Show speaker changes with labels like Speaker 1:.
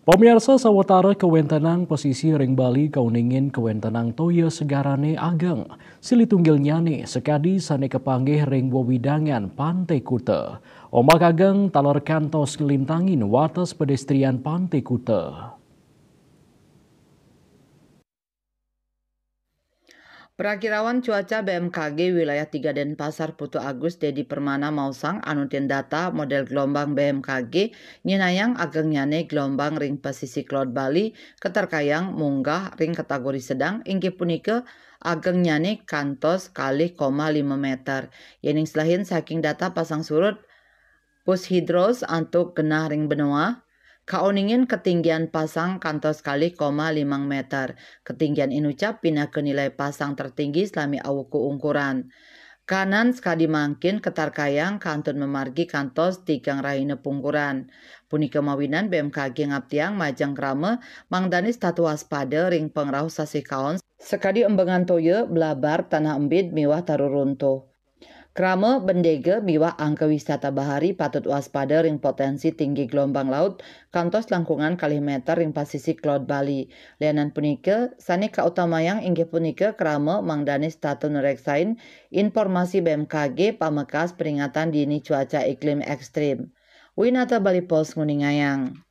Speaker 1: Pemirsa sawatara kewentenang posisi ring Bali kauningin kewentenang toya segarane ageng. Sili tunggil nyane sekadi sane kepanggih ring wewidangan Pantai Kuta. Omak ageng talor kantos ngelintangin wates pedestrian Pantai Kuta.
Speaker 2: Perakirawan cuaca BMKG wilayah 3 Denpasar Putu Agus Dedi Permana Mausang anutin data model gelombang BMKG nyinayang ageng nyane gelombang ring pesisik Laut Bali keterkayang munggah ring kategori sedang inggih punika ageng nyane kantos kali 5 meter. Yening selain saking data pasang surut Pushidros antuk genah ring benua kauningin ketinggian pasang kantos kali 5 meter. Ketinggian inucap pindah ke nilai pasang tertinggi selami awuku ukuran. Kanan sekadi mangkin ketarkayang kantun memargi kantos tigang rahina pungkuran. Punika mawinan BMKG ngaptiang majang krama mangdani statu waspada ring pengrau sasi kaon sekadi embengan toye belabar tanah embid miwah taruruntuh. Krama bendege miwah angka wisata bahari patut waspada ring potensi tinggi gelombang laut kantos langkungan kalih meter ring pasisik Laut Bali. Lianan punika sane kautamayang inggih punika krama mangdani statu nereksain informasi BMKG pamekas peringatan dini cuaca iklim ekstrim. Winata Bali Pos nguningayang.